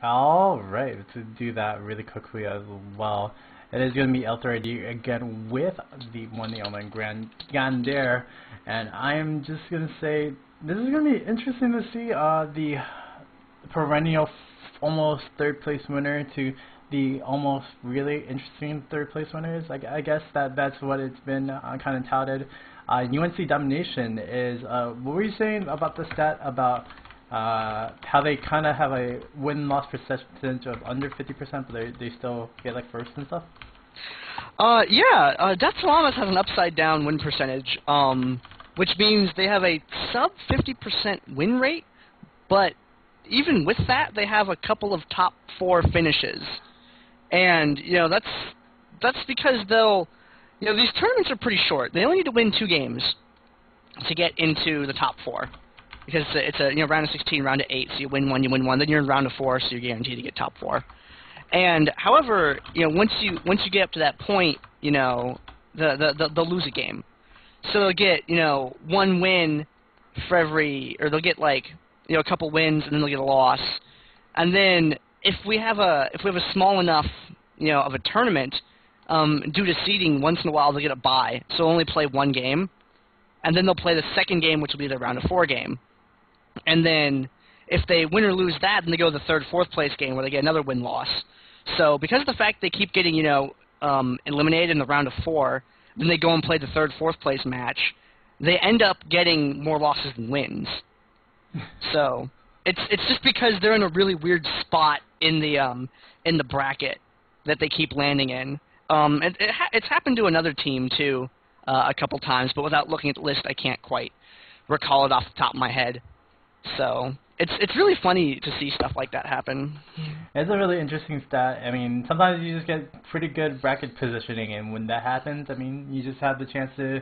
All right, to do that really quickly as well. It is going to be L3D again with the one, the only Grand Gander, and I am just going to say this is going to be interesting to see the perennial almost third place winner to the almost really interesting third place winners. I guess that's what it's been kind of touted. UNC domination is what were you saying about the stat about how they kind of have a win-loss percentage of under 50%, but they still get like first and stuff? Yeah, Llamas has an upside-down win percentage, which means they have a sub 50% win rate, but even with that, they have a couple of top 4 finishes. And, that's because these tournaments are pretty short. They only need to win 2 games to get into the top 4. Because it's a round of 16, round of 8, so you win 1, then you're in round of 4, so you're guaranteed to get top 4. And however, once you get up to that point, they'll lose a game. So they'll get 1 win for every, or they'll get like a couple wins, and then they'll get a loss. And then if we have a small enough of a tournament, due to seeding, once in a while they'll get a bye, so they'll only play 1 game, and then they'll play the second game, which will be the round of 4 game. And then if they win or lose that, then they go to the 3rd, 4th place game where they get another win-loss. So because of the fact they keep getting, eliminated in the round of 4, then they go and play the 3rd, 4th place match, they end up getting more losses than wins. So it's just because they're in a really weird spot in the bracket that they keep landing in. It's happened to another team too a couple times, but without looking at the list, I can't quite recall it off the top of my head. So it's really funny to see stuff like that happen. It's a really interesting stat. I mean, sometimes you just get pretty good bracket positioning, and when that happens, I mean, you just have the chance to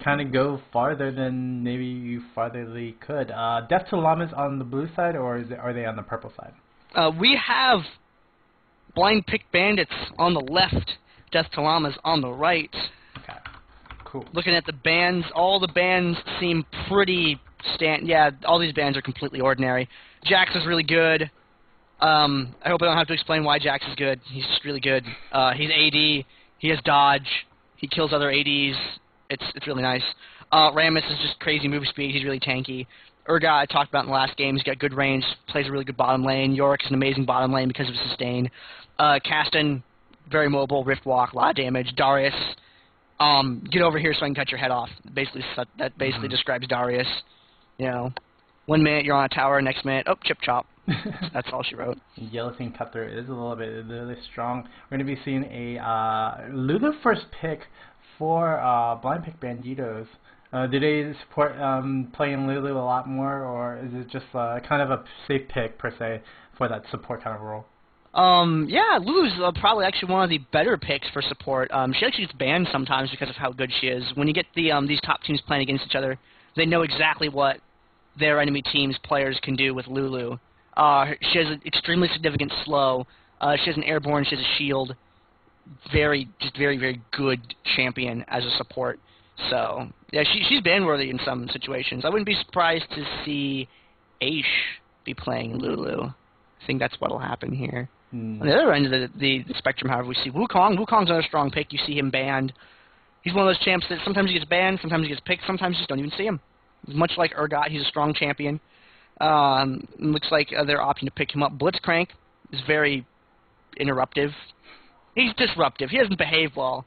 kind of go farther than maybe you fartherly could. Death to Llamas on the blue side, or are they on the purple side? We have Blind Pick Bandits on the left, Death to Llamas on the right. Okay, cool. Looking at the bands, all the bands seem pretty yeah, all these bands are completely ordinary. Jax is really good. I hope I don't have to explain why Jax is good. He's just really good. He's AD. He has dodge. He kills other ADs. It's really nice. Rammus is just crazy move speed. He's really tanky. Urgot, I talked about in the last game. He's got good range. Plays a really good bottom lane. Yorick is an amazing bottom lane because of his sustain. Kasten, very mobile. Rift Walk, a lot of damage. Darius, get over here so I can cut your head off. That basically describes Darius. 1 minute you're on a tower, next minute, chip chop. That's all she wrote. Yellow Team Cutthroat is a little bit really strong. We're going to be seeing a Lulu first pick for Blind Pick Banditos. Do they support playing Lulu a lot more, or is it just kind of a safe pick, per se, for that support kind of role? Yeah, Lulu's probably actually one of the better picks for support. She actually gets banned sometimes because of how good she is. When you get these top teams playing against each other, they know exactly what their enemy team's players can do with Lulu. She has an extremely significant slow. She has an airborne. She has a shield. Very, very good champion as a support. So yeah, she's ban-worthy in some situations. I wouldn't be surprised to see Aish be playing Lulu. I think that's what'll happen here. On the other end of the spectrum, however, we see Wukong. Wukong's another strong pick. You see him banned. He's one of those champs that sometimes he gets banned, sometimes he gets picked, sometimes you just don't even see him. Much like Urgot, he's a strong champion. Looks like they're opting to pick him up. Blitzcrank is very interruptive. He's disruptive. He doesn't behave well.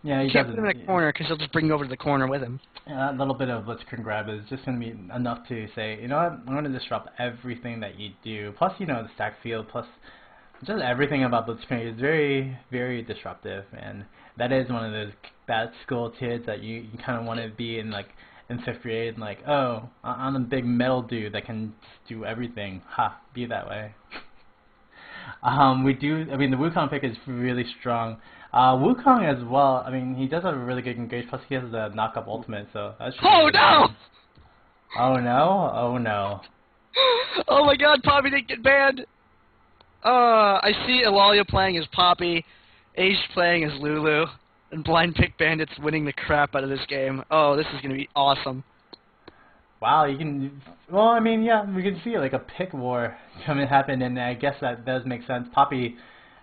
Yeah, he can't doesn't. put him in a corner because he'll just bring you over to the corner with him. Yeah, that little bit of Blitzcrank grab is just going to be enough to say, you know what, I'm going to disrupt everything that you do. Plus, the stack field, plus just everything about Blitzcrank is very, very disruptive. And that is one of those bad school kids that you kind of want to be in, like, in 5th grade, like, oh, I'm a big metal dude that can do everything. Ha, be that way. The Wukong pick is really strong. Wukong as well, I mean, he does have a really good engage, plus he has the knock-up ultimate, so that's Oh no! Oh no? Oh no. Oh my god, Poppy didn't get banned! I see Eulalia playing as Poppy, Aish playing as Lulu, and Blind Pick Bandits winning the crap out of this game. Oh, this is going to be awesome. Wow, you can. Well, I mean, yeah, we can see like a pick war coming happen, and I guess that does make sense. Poppy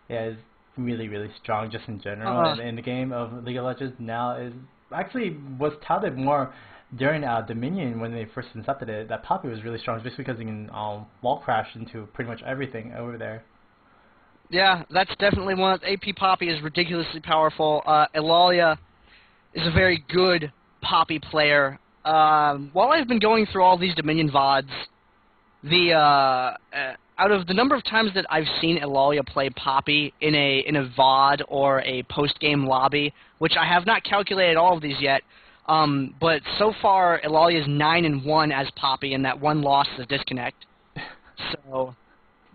is really, really strong just in general, Uh, and in the game of League of Legends now is actually was touted more during Dominion when they first incepted it. That Poppy was really strong just because you can wall crash into pretty much everything over there. yeah, that's definitely one. AP Poppy is ridiculously powerful. Eulalia is a very good Poppy player. While I've been going through all these Dominion VODs, out of the number of times that I've seen Eulalia play Poppy in a VOD or a post-game lobby, which I have not calculated all of these yet, but so far Eulalia is 9-1 as Poppy, and that one loss is a disconnect. So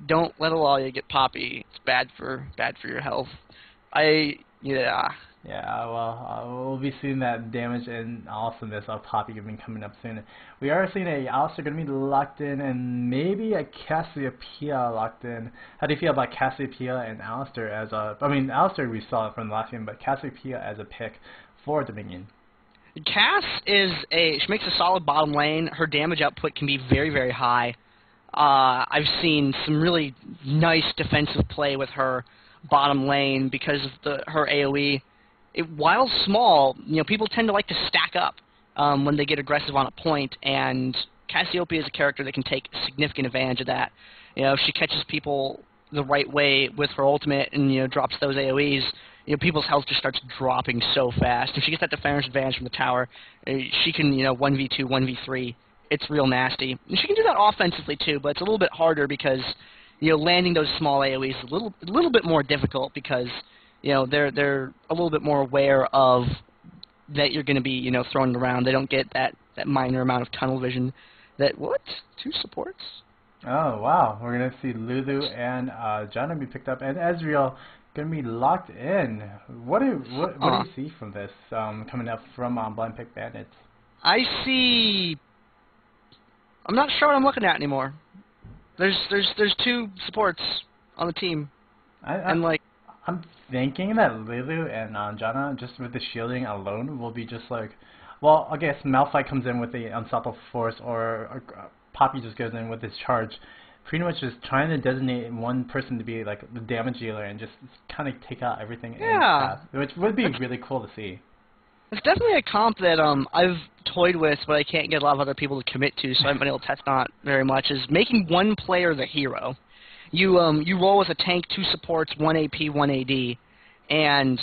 don't let Eulalia get Poppy. It's bad for your health. Yeah. Yeah, well, we'll be seeing that damage and awesomeness of Poppy coming up soon. We are seeing a Alistair going to be locked in, and maybe a Cassiopeia locked in. How do you feel about Cassiopeia and Alistair as a... I mean, Alistair we saw from the last game, but Cassiopeia as a pick for Dominion? She makes a solid bottom lane. Her damage output can be very, very high. I've seen some really nice defensive play with her bottom lane because of her AoE. While small, people tend to like to stack up when they get aggressive on a point, and Cassiopeia is a character that can take significant advantage of that. If she catches people the right way with her ultimate and drops those AoEs, people's health just starts dropping so fast. If she gets that defender's advantage from the tower, she can 1v2, 1v3. It's real nasty. And she can do that offensively too, but it's a little bit harder because landing those small AoEs is a little bit more difficult because they're a little bit more aware of that you're going to be throwing it around. They don't get that minor amount of tunnel vision. What? 2 supports? Oh wow, we're gonna see Lulu and Janna be picked up, and Ezreal gonna be locked in. What do you see from this coming up from Blind Pick Bandits? I see. I'm not sure what I'm looking at anymore. There's 2 supports on the team, I'm thinking that Lulu and Janna, just with the shielding alone, will be just like, well, I guess Malphite comes in with the Unstoppable Force, or Poppy just goes in with his charge, pretty much just trying to designate one person to be like the damage dealer and just kind of take out everything in his path, which would be really cool to see. It's definitely a comp that I've toyed with, but I can't get a lot of other people to commit to, so I haven't been able to test on it very much, is making one player the hero. You roll with a tank, 2 supports, 1 AP, 1 AD, and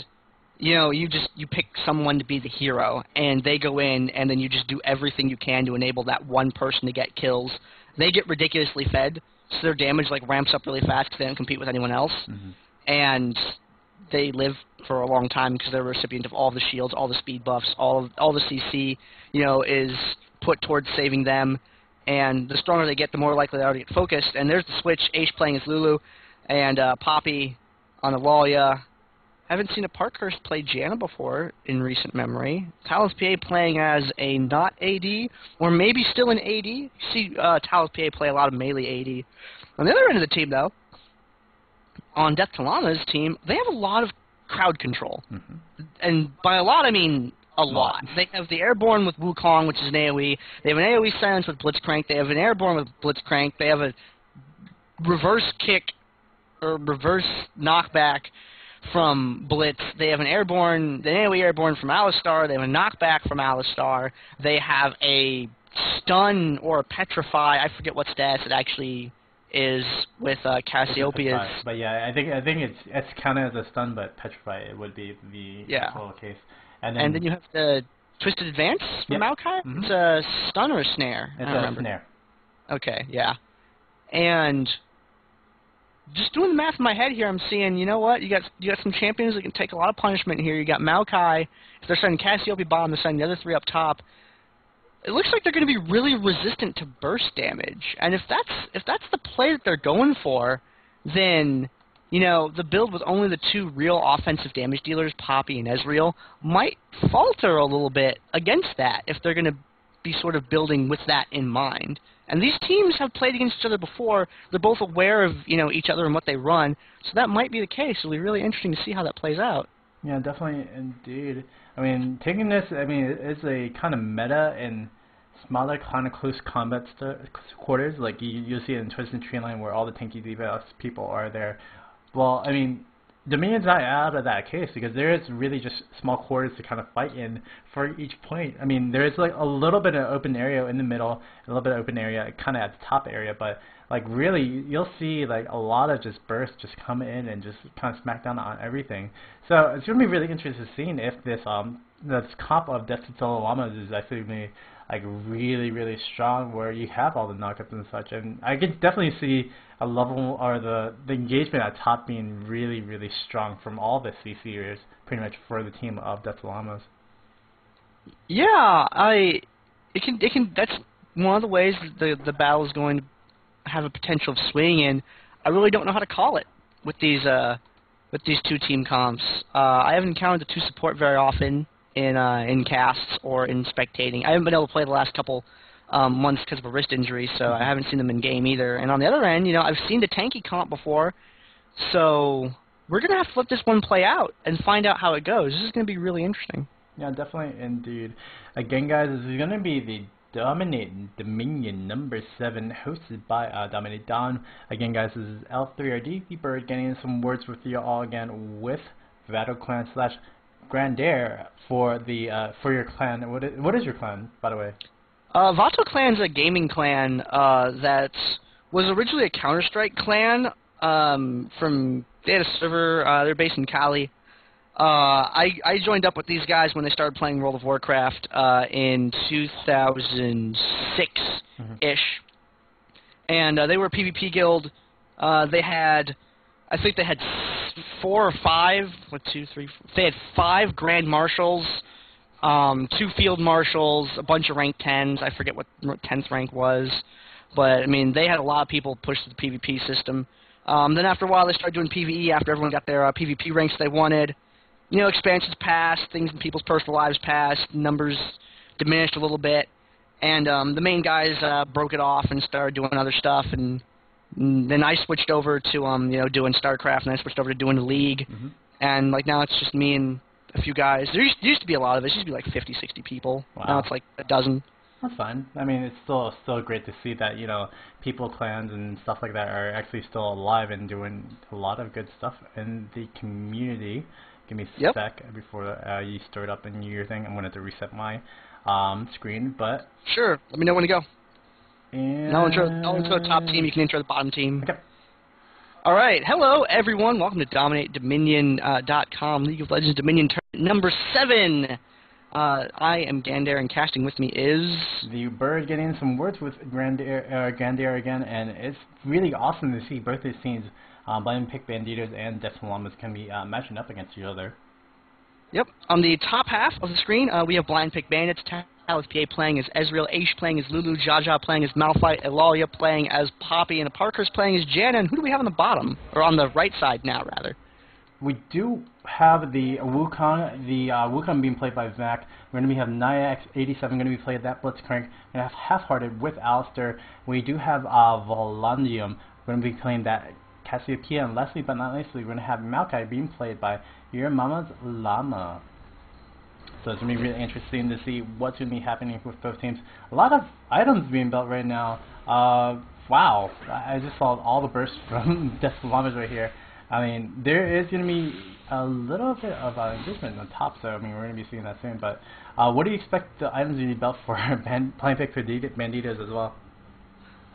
you pick someone to be the hero, and they go in, and then you just do everything you can to enable that one person to get kills. They get ridiculously fed, so their damage ramps up really fast because they don't compete with anyone else, and they live for a long time because they're a recipient of all the shields, all the speed buffs, all the CC, is put towards saving them. And the stronger they get, the more likely they are to get focused. And there's the switch. Ashe playing as Lulu, and Poppy on Eulalia. Haven't seen a Parkhurst play Janna before in recent memory. Talus PA playing as a not AD, or maybe still an AD. You see Talus PA play a lot of melee AD. On the other end of the team, though, on Death to Llama's team, they have a lot of crowd control. And by a lot, I mean a lot. They have the Airborne with Wukong, which is an AoE. They have an AoE silence with Blitzcrank. They have an Airborne with Blitzcrank. They have a reverse kick or reverse knockback from Blitz. They have an AoE Airborne from Alistar. They have a knockback from Alistar. They have a stun or a petrify. I forget what stats it actually is with Cassiopeia's. But yeah, I think it's counted as a stun, but petrify it would be the total case. And then you have the Twisted Advance from Maokai? It's a stun or a snare? It's a snare. Okay, yeah. And just doing the math in my head here, I'm seeing, you know what? You got some champions that can take a lot of punishment here. You got Maokai. If they're sending Cassiopeia bottom, they're sending the other 3 up top. It looks like they're going to be really resistant to burst damage. And if that's the play that they're going for, then the build with only the 2 real offensive damage dealers, Poppy and Ezreal, might falter a little bit against that if they're going to be sort of building with that in mind. And these teams have played against each other before. They're both aware of each other and what they run, so that might be the case. It'll be really interesting to see how that plays out. Yeah, definitely, indeed. I mean, taking this, it's a kind of meta in smaller kind of close combat quarters, like you'll see it in Twisted Tree Line where all the tanky DPS people are there. Well, I mean, Dominion's not out of that case because there is really just small quarters to kind of fight in for each point. I mean, there is like a little bit of open area in the middle, a little bit of open area kind of at the top area, but like really you'll see like a lot of just bursts just come in and just kind of smack down on everything. So it's going to be really interesting seeing if this comp of Death to Llamas is actually going to be like really strong, where you have all the knockups and such. And I could definitely see a level or the engagement at top being really strong from all the CCers pretty much for the team of Death to Llamas. Yeah, it can that's one of the ways the battle is going to have a potential of swinging in. I really don't know how to call it with these two team comps. I haven't encountered the two support very often in casts or in spectating. I haven't been able to play the last couple months because of a wrist injury, so I haven't seen them in game either. And on the other end, I've seen the tanky comp before, so we're gonna have to let this one play out and find out how it goes. This is gonna be really interesting. Yeah, definitely, indeed. Again, guys, this is gonna be the Dominate Dominion number 7, hosted by Dominate Don. Again, guys, this is L3RD, the Bird, getting some words with you all again with Vato Clan / Grandair for your clan. What is your clan, by the way? Vato Clan's a gaming clan that was originally a Counter-Strike clan. They had a server. They're based in Cali. I joined up with these guys when they started playing World of Warcraft in 2006-ish, and they were a PvP guild. I think they had 4 or 5. 1, 2, 3. 4. They had 5 Grand Marshals, 2 Field Marshals, a bunch of rank 10s. I forget what 10th rank was, but I mean they had a lot of people push to the PvP system. Then after a while they started doing PvE after everyone got their PvP ranks they wanted. Expansions passed, things in people's personal lives passed, numbers diminished a little bit, and the main guys broke it off and started doing other stuff, and then I switched over to doing StarCraft, and I switched over to doing the League, and like now it's just me and a few guys. There used to be a lot of us. It used to be like 50, 60 people. Wow. Now it's like a dozen. That's fine. I mean, it's still great to see that people, clans, and stuff like that are actually still alive and doing a lot of good stuff in the community. Give me a sec before you start up the New Year thing. I'm going to have to reset my screen, but... Sure. Let me know when to go. And... I'll intro the top team. You can intro the bottom team. Okay. All right. Hello, everyone. Welcome to DominateDominion.com League of Legends Dominion Tournament number 7. I am Grandair, and casting with me is... The Bird, getting some words with Grandair again, and it's really awesome to see both these teams, Blind Pick Banditos and Death to Llamas, can be matching up against each other. Yep. On the top half of the screen, we have Blind Pick Bandits, Talus PA playing as Ezreal, Aish playing as Lulu, Jaja playing as Malphite, Eulalia playing as Poppy, and the Parkers playing as Janna. And who do we have on the bottom? Or on the right side now, rather? We do have the Wukong, Wukong being played by Zach. We're going to have Naya X87 going to be played that Blitzcrank. We're going to have Half-Hearted with Alistair. We do have Volandium. We're going to be playing that Cassiopeia, and lastly but not leastly, we're going to have Maokai being played by Your Mama's Llama. So it's going to be really interesting to see what's going to be happening with both teams. A lot of items being built right now. Wow, I just saw all the bursts from Death to Llamas right here. I mean, there is going to be a little bit of engagement on top, so I mean, we're going to be seeing that soon. But what do you expect the items to be built for Blind Pick Banditos as well?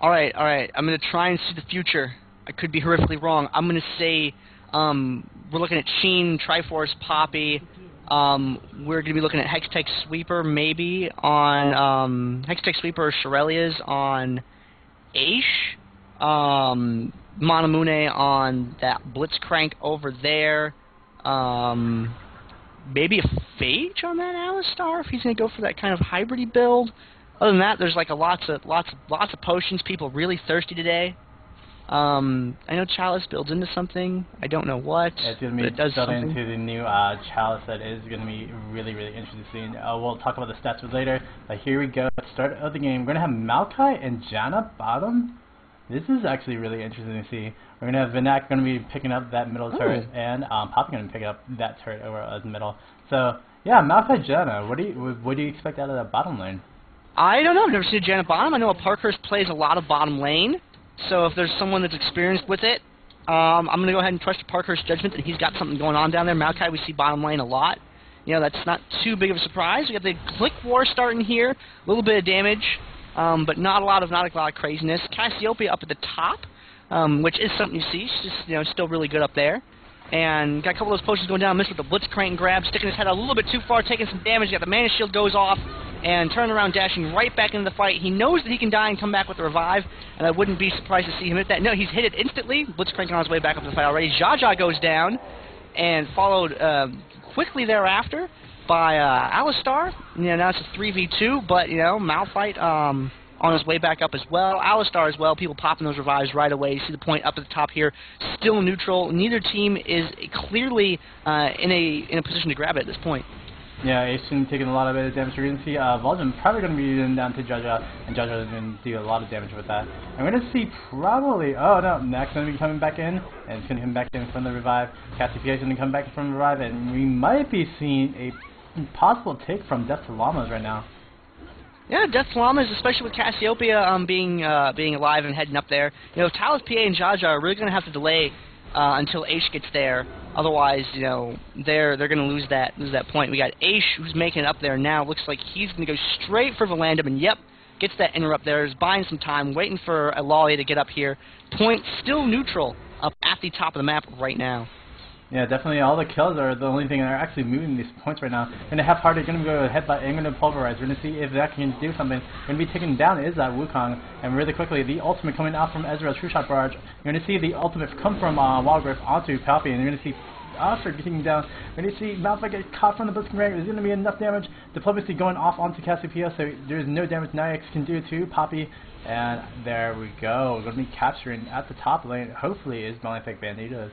All right. I'm going to try and see the future. I could be horrifically wrong. I'm going to say we're looking at Sheen, Triforce, Poppy. We're going to be looking at Hextech Sweeper maybe on Hextech Sweeper or Shirelia's on Aish. Manamune on that Blitzcrank over there. Maybe a Phage on that Alistar if he's going to go for that kind of hybrid build. Other than that, there's like lots of potions. People really thirsty today. I know Chalice builds into something. I don't know what. It's going to be built into the new Chalice that is going to be really interesting. We'll talk about the stats later. But here we go. Start of the game. We're going to have Maokai and Janna bottom. This is actually really interesting to see. We're going to have Vinak going to be picking up that middle turret, and Poppy going to pick up that turret over the middle. So, yeah, Maokai Janna, what do you expect out of that bottom lane? I don't know. I've never seen a Janna bottom. I know a Parkhurst plays a lot of bottom lane, so if there's someone that's experienced with it, I'm going to go ahead and trust Parkhurst's judgment that he's got something going on down there. Maokai, we see bottom lane a lot. You know, that's not too big of a surprise. We got the Click War starting here, a little bit of damage, but not a lot of craziness. Cassiopeia up at the top, which is something you see. She's just, you know, still really good up there. And got a couple of those potions going down. Missed with the Blitzcrank grab, sticking his head out a little bit too far, taking some damage. Got the Mana Shield goes off, and turning around, dashing right back into the fight. He knows that he can die and come back with the revive, and I wouldn't be surprised to see him hit that. No, he's hit it instantly. Blitzcrank on his way back up to the fight already. Jaja goes down, and followed quickly thereafter by Alistar. You know, now it's a 3v2, but, you know, Malphite on his way back up as well. Alistar as well, people popping those revives right away. You see the point up at the top here, still neutral. Neither team is clearly in a position to grab it at this point. Yeah, Asian taking a lot of damage. We're going to see Vol'jin probably going to be in down to Jaja, and Jaja is going to do a lot of damage with that. And we're going to see probably, oh no, Nax going to be coming back in, and it's going to come back in from the revive. Cassiopeia is going to come back from the revive, and we might be seeing a possible take from Death to Llamas right now. Yeah, Death to Llamas, especially with Cassiopeia being alive and heading up there. You know, Talus, PA, and Jaja are really going to have to delay until Aish gets there. Otherwise, you know, they're going to lose that point. We got Aish, who's making it up there now. Looks like he's going to go straight for Valandum, and yep, gets that interrupt there. Is buying some time, waiting for Alalia to get up here. Point still neutral up at the top of the map right now. Yeah, definitely all the kills are the only thing that are actually moving these points right now. And half hearted going to go headbutt and going to pulverize. We're going to see if that can do something. Going to be taken down is that Wukong. And really quickly, the ultimate coming out from Ezreal's True Shot Barrage. You're going to see the ultimate come from Wildgrowth onto Palpy. And you're going to see Oscar getting down. We're going to see Malphite get caught from the Blitzcrank. There's going to be enough damage. Diplomacy going off onto Cassiopeia, so there's no damage Nyx can do to Poppy. And there we go. We're going to be capturing at the top lane, hopefully, is Malefic Banditos.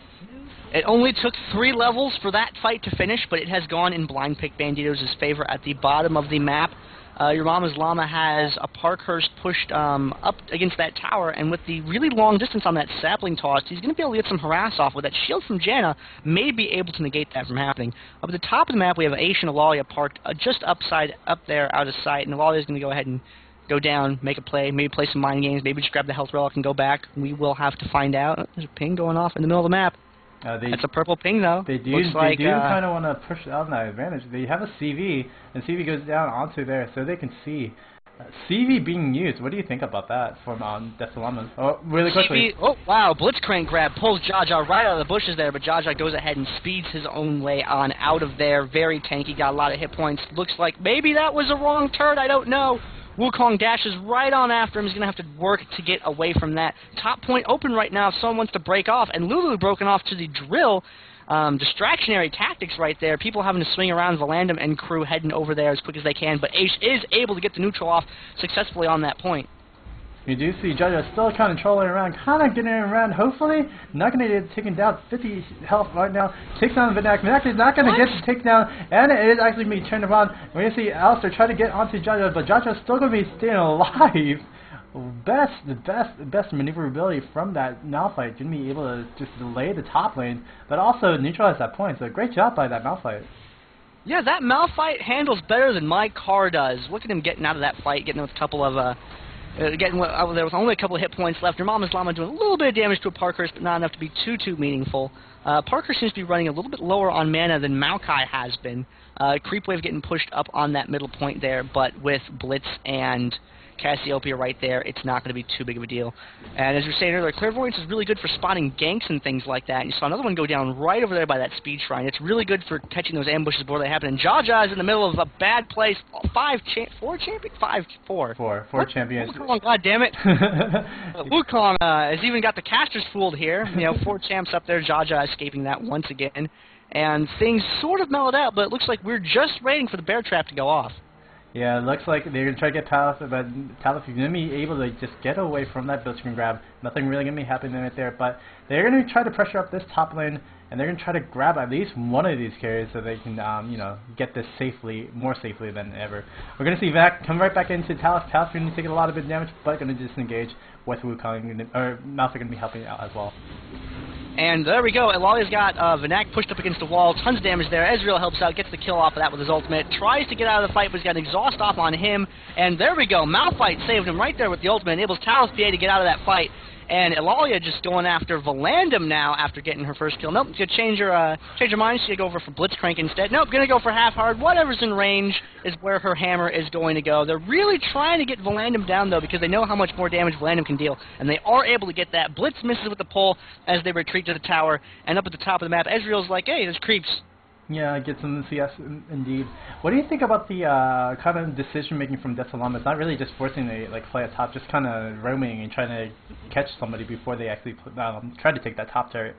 It only took 3 levels for that fight to finish, but it has gone in blind pick Banditos' favor at the bottom of the map. Your Mama's Llama has a Parkhurst pushed up against that tower, and with the really long distance on that sapling toss, he's going to be able to get some harass off. With that shield from Janna, may be able to negate that from happening. Up at the top of the map, we have Aish and Alalia parked just up there, out of sight, and Alalia is going to go ahead and go down, make a play, maybe play some mind games, maybe just grab the health relic and go back. We will have to find out. There's a ping going off in the middle of the map. That's a purple ping, though. They do kind of want to push out that advantage. They have a CV, and CV goes down onto there, so they can see. CV being used, what do you think about that from Death to Llamas? Oh, really quickly. CV, oh, wow, Blitzcrank grab, pulls Jaja right out of the bushes there, but Jaja goes ahead and speeds his own way on out of there. Very tanky, got a lot of hit points. Looks like maybe that was a wrong turn, I don't know. Wukong dashes right on after him. He's going to have to work to get away from that. Top point open right now if someone wants to break off. And Lulu broken off to the drill. Distractionary tactics right there. People having to swing around, Valandum and crew heading over there as quick as they can. But Aish is able to get the neutral off successfully on that point. You do see Jaja still kind of trolling around, kind of getting around, hopefully. Not going to get taken down, 50 health right now. Takes down Vinak. Vinak is not going to get the takedown, and it is actually being turned around. We're going to see Alistair try to get onto Jaja, but Jaja's still going to be staying alive. The best maneuverability from that Malphite. Going to be able to just delay the top lane, but also neutralize that point. So great job by that Malphite. Yeah, that Malphite handles better than my car does. Look at him getting out of that fight, getting with a couple of there was only a couple of hit points left. Your Mama's Llama doing a little bit of damage to a Parkhurst, but not enough to be too meaningful. Parkhurst seems to be running a little bit lower on mana than Maokai has been. Creep Wave getting pushed up on that middle point there, but with Blitz and Cassiopeia right there, it's not going to be too big of a deal. And as we were saying earlier, Clairvoyance is really good for spotting ganks and things like that. And you saw another one go down right over there by that speed shrine. It's really good for catching those ambushes before they happen. And Jaja is in the middle of a bad place. Four champions. Wukong, God damn it. Wukong has even got the casters fooled here. You know, 4 champs up there. Jaja escaping that once again. And things sort of mellowed out, but it looks like we're just waiting for the bear trap to go off. Yeah, it looks like they're going to try to get Talus, but Talus is going to be able to just get away from that Blitzcrank grab. Nothing really going to be happening right there, but they're going to try to pressure up this top lane, and they're going to try to grab at least one of these carries so they can, you know, get this safely, more safely than ever. We're going to see Vac come right back into Talus. Talus going to take a lot of bit damage, but going to disengage with Wukong, or Malphite going to be helping out as well. And there we go. Elalia's got Vanak pushed up against the wall. Tons of damage there. Ezreal helps out, gets the kill off of that with his ultimate. Tries to get out of the fight, but he's got an exhaust off on him. And there we go. Malphite saved him right there with the ultimate. Enables Talos PA to get out of that fight. And Eulalia just going after Valandum now after getting her first kill. Nope, she's going to change her mind. She's going to go over for Blitzcrank instead. Nope, going to go for half-hard. Whatever's in range is where her hammer is going to go. They're really trying to get Valandum down, though, because they know how much more damage Valandum can deal. And they are able to get that. Blitz misses with the pull as they retreat to the tower. And up at the top of the map, Ezreal's like, hey, there's creeps. Yeah, get some CS indeed. What do you think about the kind of decision making from Desalama? It's not really just forcing a play at top, just kind of roaming and trying to catch somebody before they actually try to take that top turret.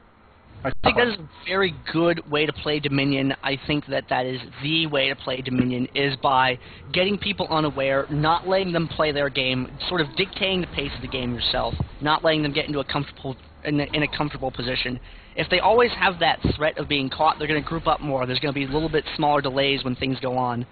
I think that is a very good way to play Dominion. I think that is the way to play Dominion, is by getting people unaware, not letting them play their game, sort of dictating the pace of the game yourself, not letting them get into a comfortable position. If they always have that threat of being caught, they're going to group up more. There's going to be a little bit smaller delays when things go on.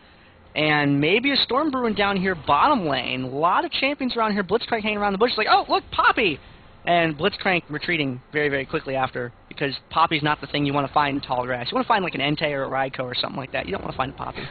And maybe a Storm Brewing down here bottom lane. A lot of champions around here. Blitzcrank hanging around the bushes like, oh, look, Poppy! And Blitzcrank retreating very, very quickly after, because Poppy's not the thing you want to find in tall grass. You want to find like an Entei or a Raikou or something like that. You don't want to find a Poppy.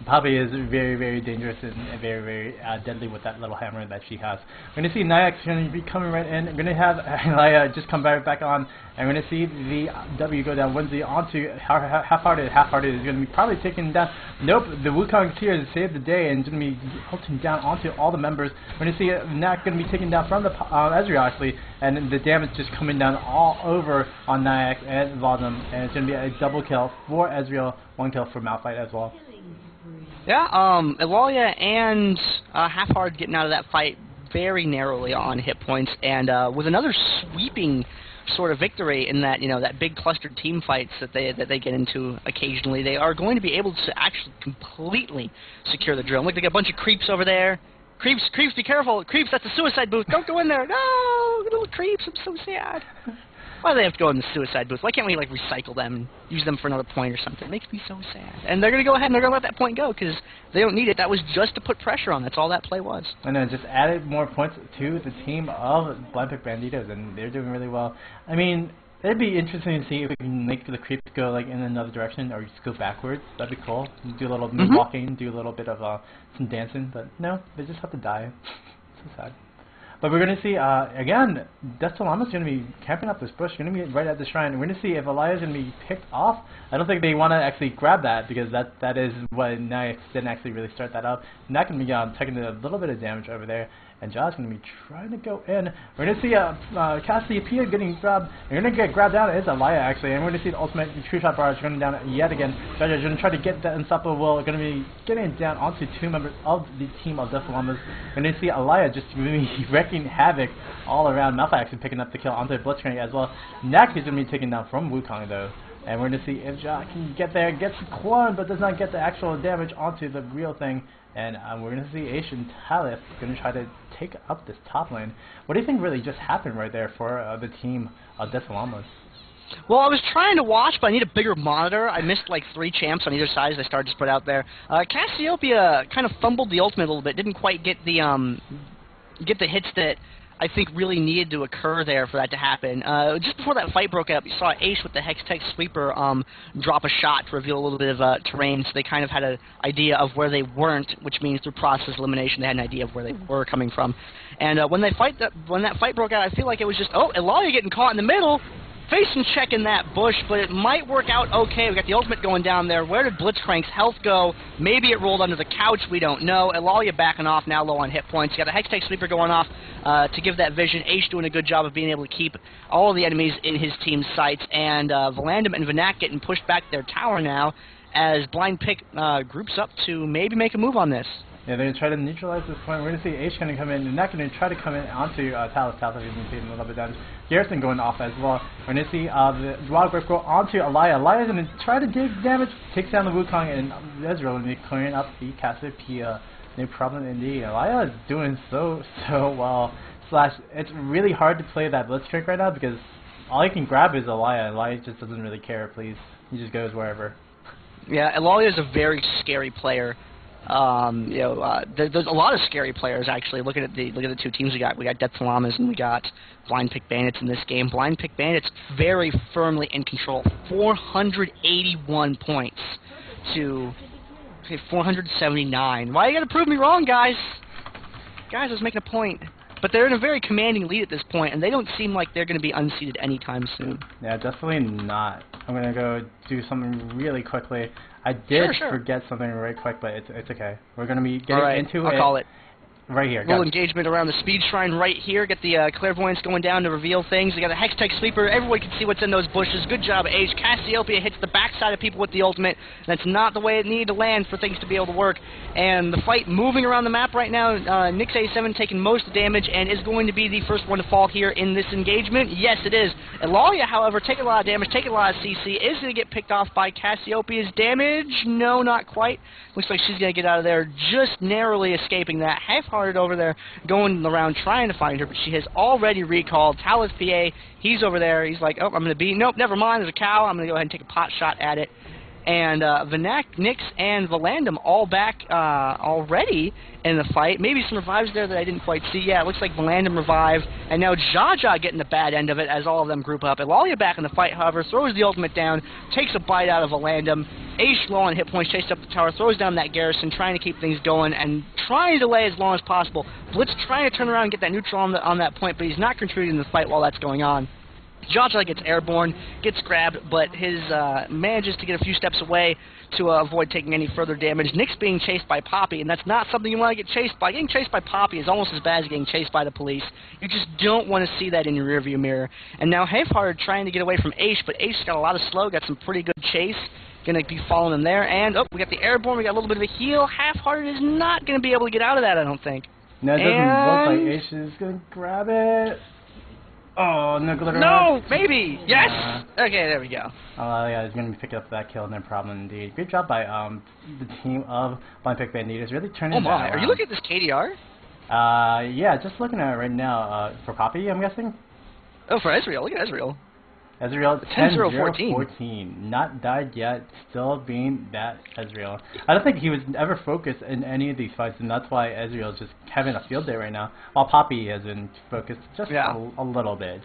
Poppy is very, very dangerous and very, very deadly with that little hammer that she has. We're going to see Nyax going to be coming right in. We're going to have Elia just come back on. And we're going to see the W go down 1-0 onto Half-Hearted. Half-Hearted is going to be probably taken down. Nope, the Wukong's here to save the day and going to be ulting down onto all the members. We're going to see Nak going to be taken down from the Ezreal actually. And the damage just coming down all over on Nyax and Vladimir. And it's going to be a double kill for Ezreal, 1 kill for Malphite as well. Yeah, Eulalia and Half-Hard getting out of that fight very narrowly on hit points, and with another sweeping sort of victory in that, that big clustered team fights that they get into occasionally, they are going to be able to actually completely secure the drill. Look, they got a bunch of creeps over there. Creeps, be careful. Creeps, that's a suicide booth. Don't go in there. No, little creeps, I'm so sad. Why do they have to go in the suicide booth? Why can't we, recycle them and use them for another point or something? It makes me so sad. And they're going to go ahead and they're going to let that point go because they don't need it. That was just to put pressure on. That's all that play was. And then just added more points to the team of Blind Pick Banditos, and they're doing really well. I mean, it'd be interesting to see if we can make the creeps go, in another direction or just go backwards. That'd be cool. Do a little walking, do a little bit of some dancing, but no, they just have to die. So sad. But we're going to see, again, Desalama's going to be camping up this bush, going to be right at the shrine. We're going to see if Elia's going to be picked off. I don't think they want to actually grab that, because that is what Nyx didn't actually really start that up. And that can be taking a little bit of damage over there. And Jaw's going to be trying to go in. We're going to see Cassiopeia getting grabbed. We're going to get grabbed down. It's Elia, actually. And we're going to see the ultimate true shot barrage going down yet again. Jaja's going to try to get the unstoppable. We're going to be getting it down onto 2 members of the team of Desalamas. We're going to see Elia just really wrecking havoc all around. Malphite actually picking up the kill onto Blitzcrank as well. Nak is going to be taken down from Wukong, though. And we're going to see if Ja can get there, gets the clone, but does not get the actual damage onto the real thing. And we're going to see Asian Talith going to try to take up this top lane. What do you think really just happened right there for the team of Desalamas? Well, I was trying to watch, but I need a bigger monitor. I missed 3 champs on either side as they started to spread out there. Cassiopeia kind of fumbled the ultimate a little bit, didn't quite get the hits that I think really needed to occur there for that to happen. Just before that fight broke up, you saw Ace with the Hextech Sweeper drop a shot to reveal a little bit of terrain, so they kind of had an idea of where they weren't, which means through process elimination they had an idea of where they were coming from. And when that fight broke out, I feel like it was just, oh, Eulalia getting caught in the middle, facing check in that bush, but it might work out okay. We got the ultimate going down there. Where did Blitzcrank's health go? Maybe it rolled under the couch. We don't know. Eulalia backing off, now low on hit points. You got a Hextech Sweeper going off to give that vision. Ace doing a good job of being able to keep all of the enemies in his team's sights. And Valandum and Vanak getting pushed back their tower now as Blind Pick groups up to maybe make a move on this. Yeah, they're going to try to neutralize this point. We're going to see H going to come in, and not going to try to come in onto Talus. Talus is going to a little bit down. Garrison going off as well. We're going to see the Wild Grip go onto Elia. Elia is going to try to dig damage, takes down the Wukong, and Ezreal going to be clearing up the Cassiopeia. No problem indeed. Elia is doing so well. It's really hard to play that Blitzcrank right now because all you can grab is Elia. Elia just doesn't really care, please. He just goes wherever. Yeah, Eulalia is a very scary player. There's a lot of scary players actually. Looking at the two teams we got. We got Death Llamas and we got Blind Pick Bandits in this game. Blind Pick Bandits very firmly in control. 481 points to 479. Why you gotta prove me wrong, guys? Guys, I was making a point. But they're in a very commanding lead at this point, and they don't seem like they're going to be unseated anytime soon. Yeah, definitely not. I'm going to go do something really quickly. I did forget something right quick, but it's okay. We're going to be getting into it. I'll call it. Right here. Little engagement around the speed shrine right here. Get the clairvoyance going down to reveal things. We got a Hextech Sweeper. Everyone can see what's in those bushes. Good job, Age. Cassiopeia hits the backside of people with the ultimate. That's not the way it needed to land for things to be able to work. And the fight moving around the map right now. Nix87 taking most of the damage and is going to be the first one to fall here in this engagement. Yes, it is. Elalia, however, taking a lot of damage, taking a lot of CC, is going to get picked off by Cassiopeia's damage. No, not quite. Looks like she's going to get out of there, just narrowly escaping that. Half-hearted over there, going around trying to find her, but she has already recalled. Talith PA, he's over there. He's like, oh, I'm going to be... Nope, never mind. There's a cow. I'm going to go ahead and take a pot shot at it. And Vanak, Nix, and Valandum all back already in the fight. Maybe some revives there that I didn't quite see. Yeah, it looks like Valandum revived. And now Jaja getting the bad end of it as all of them group up. Elalia back in the fight, however, throws the ultimate down, takes a bite out of Valandum. Aish low on hit points, chases up the tower, throws down that garrison, trying to keep things going and trying to delay as long as possible. Blitz trying to turn around and get that neutral on that point, but he's not contributing to the fight while that's going on. Jaja gets airborne, gets grabbed, but his manages to get a few steps away to avoid taking any further damage. Nick's being chased by Poppy, and that's not something you want to get chased by. Getting chased by Poppy is almost as bad as getting chased by the police. You just don't want to see that in your rearview mirror. And now Halfhard trying to get away from Aish, but Aish got a lot of slow, got some pretty good chase. Going to be following him there. And, oh, we got the airborne, we got a little bit of a heal. Half-Hearted is not going to be able to get out of that, I don't think. No, it doesn't look like Aish is going to grab it. Oh, no glitter. No, maybe. Yes. Okay, there we go. Yeah, he's going to be picking up that kill, no problem indeed. Great job by the team of Blind Pick Banditos, really turning that around. Are you looking at this KDR? Yeah, just looking at it right now. For Poppy, I'm guessing? Oh, for Ezreal. Look at Ezreal. Ezreal 10-0-14. Not died yet, still being that Ezreal. I don't think he was ever focused in any of these fights, and that's why Ezreal's just having a field day right now, while Poppy has been focused just a little bit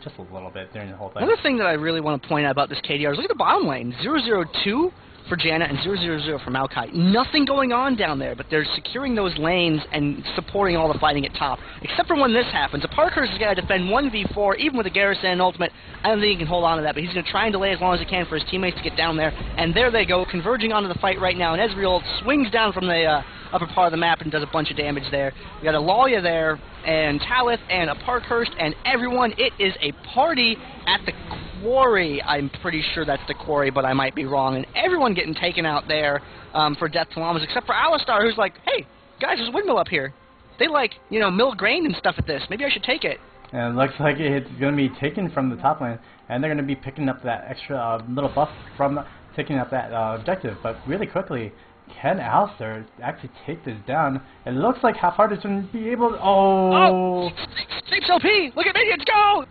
during the whole thing. Another thing that I really want to point out about this KDR is look at the bottom lane. 0-0-2 for Janna and 0-0-0 for Maokai. Nothing going on down there, but they're securing those lanes and supporting all the fighting at top. Except for when this happens. A Parkhurst is going to defend 1v4, even with a Garrison and ultimate. I don't think he can hold on to that, but he's going to try and delay as long as he can for his teammates to get down there. And there they go, converging onto the fight right now. And Ezreal swings down from the upper part of the map and does a bunch of damage there. We got a Elalia there, and Talith, and a Parkhurst, and everyone. It is a party at the quarry. I'm pretty sure that's the quarry, but I might be wrong. And everyone getting taken out there for Death to Llamas, except for Alistar, who's like, hey, guys, there's a windmill up here. They mill grain and stuff at this. Maybe I should take it. And it looks like it's going to be taken from the top lane, and they're going to be picking up that extra little buff from taking up that objective. But really quickly, can Alistar actually take this down? It looks like Half-Hearted is going to be able to... Oh! Sleeps OP! Look at minions go!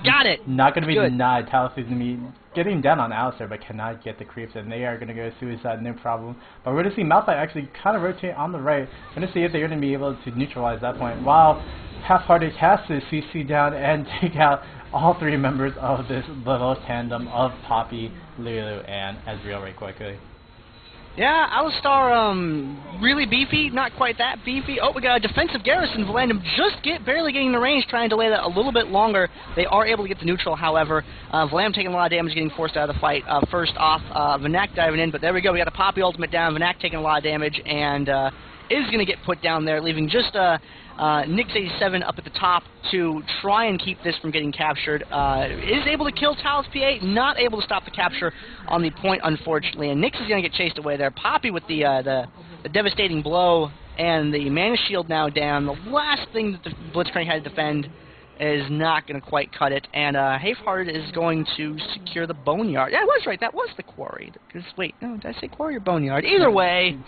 Got it! Not going to be denied. Talith is going to be getting down on Alistar, but cannot get the creeps, and they are going to go suicide, no problem. But we're going to see Malphite actually kind of rotate on the right. We're going to see if they're going to be able to neutralize that point, while Half-Hearted has to CC down and take out all three members of this little tandem of Poppy, Lulu, and Ezreal right quickly. Yeah, Alistar, really beefy, not quite that beefy. Oh, we got a defensive Garrison. Valandum just barely getting the range, trying to delay that a little bit longer. They are able to get the neutral, however. Valandum taking a lot of damage, getting forced out of the fight. First off, Vanak diving in, but there we go. We got a Poppy ultimate down. Vanak taking a lot of damage, and is going to get put down there, leaving just Nix87 up at the top to try and keep this from getting captured. Is able to kill Talith PA, not able to stop the capture on the point, unfortunately, and Nix is going to get chased away there. Poppy with the devastating blow and the mana shield now down. The last thing that the Blitzcrank had to defend is not going to quite cut it, and Half-Hearted is going to secure the Boneyard. Yeah, I was right, that was the quarry. Wait, no, did I say quarry or Boneyard? Either way...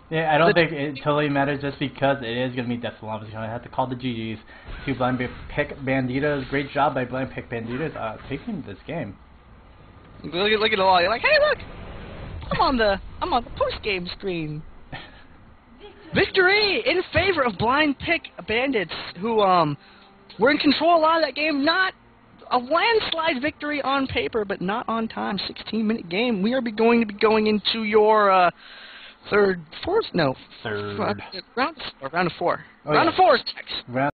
Yeah, I don't think it totally matters just because it is going to be Death to Llamas. You're going to have to call the GGs to Blind Pick Banditos. Great job by Blind Pick Banditos taking this game. Look at it all. You're like, hey, look! I'm on the post-game screen. Victory in favor of Blind Pick Bandits, who were in control a lot of that game. Not a landslide victory on paper, but not on time. 16-minute game. We are going to be going into your third. Third. Round of four. Oh, Round yeah. of four is next. Round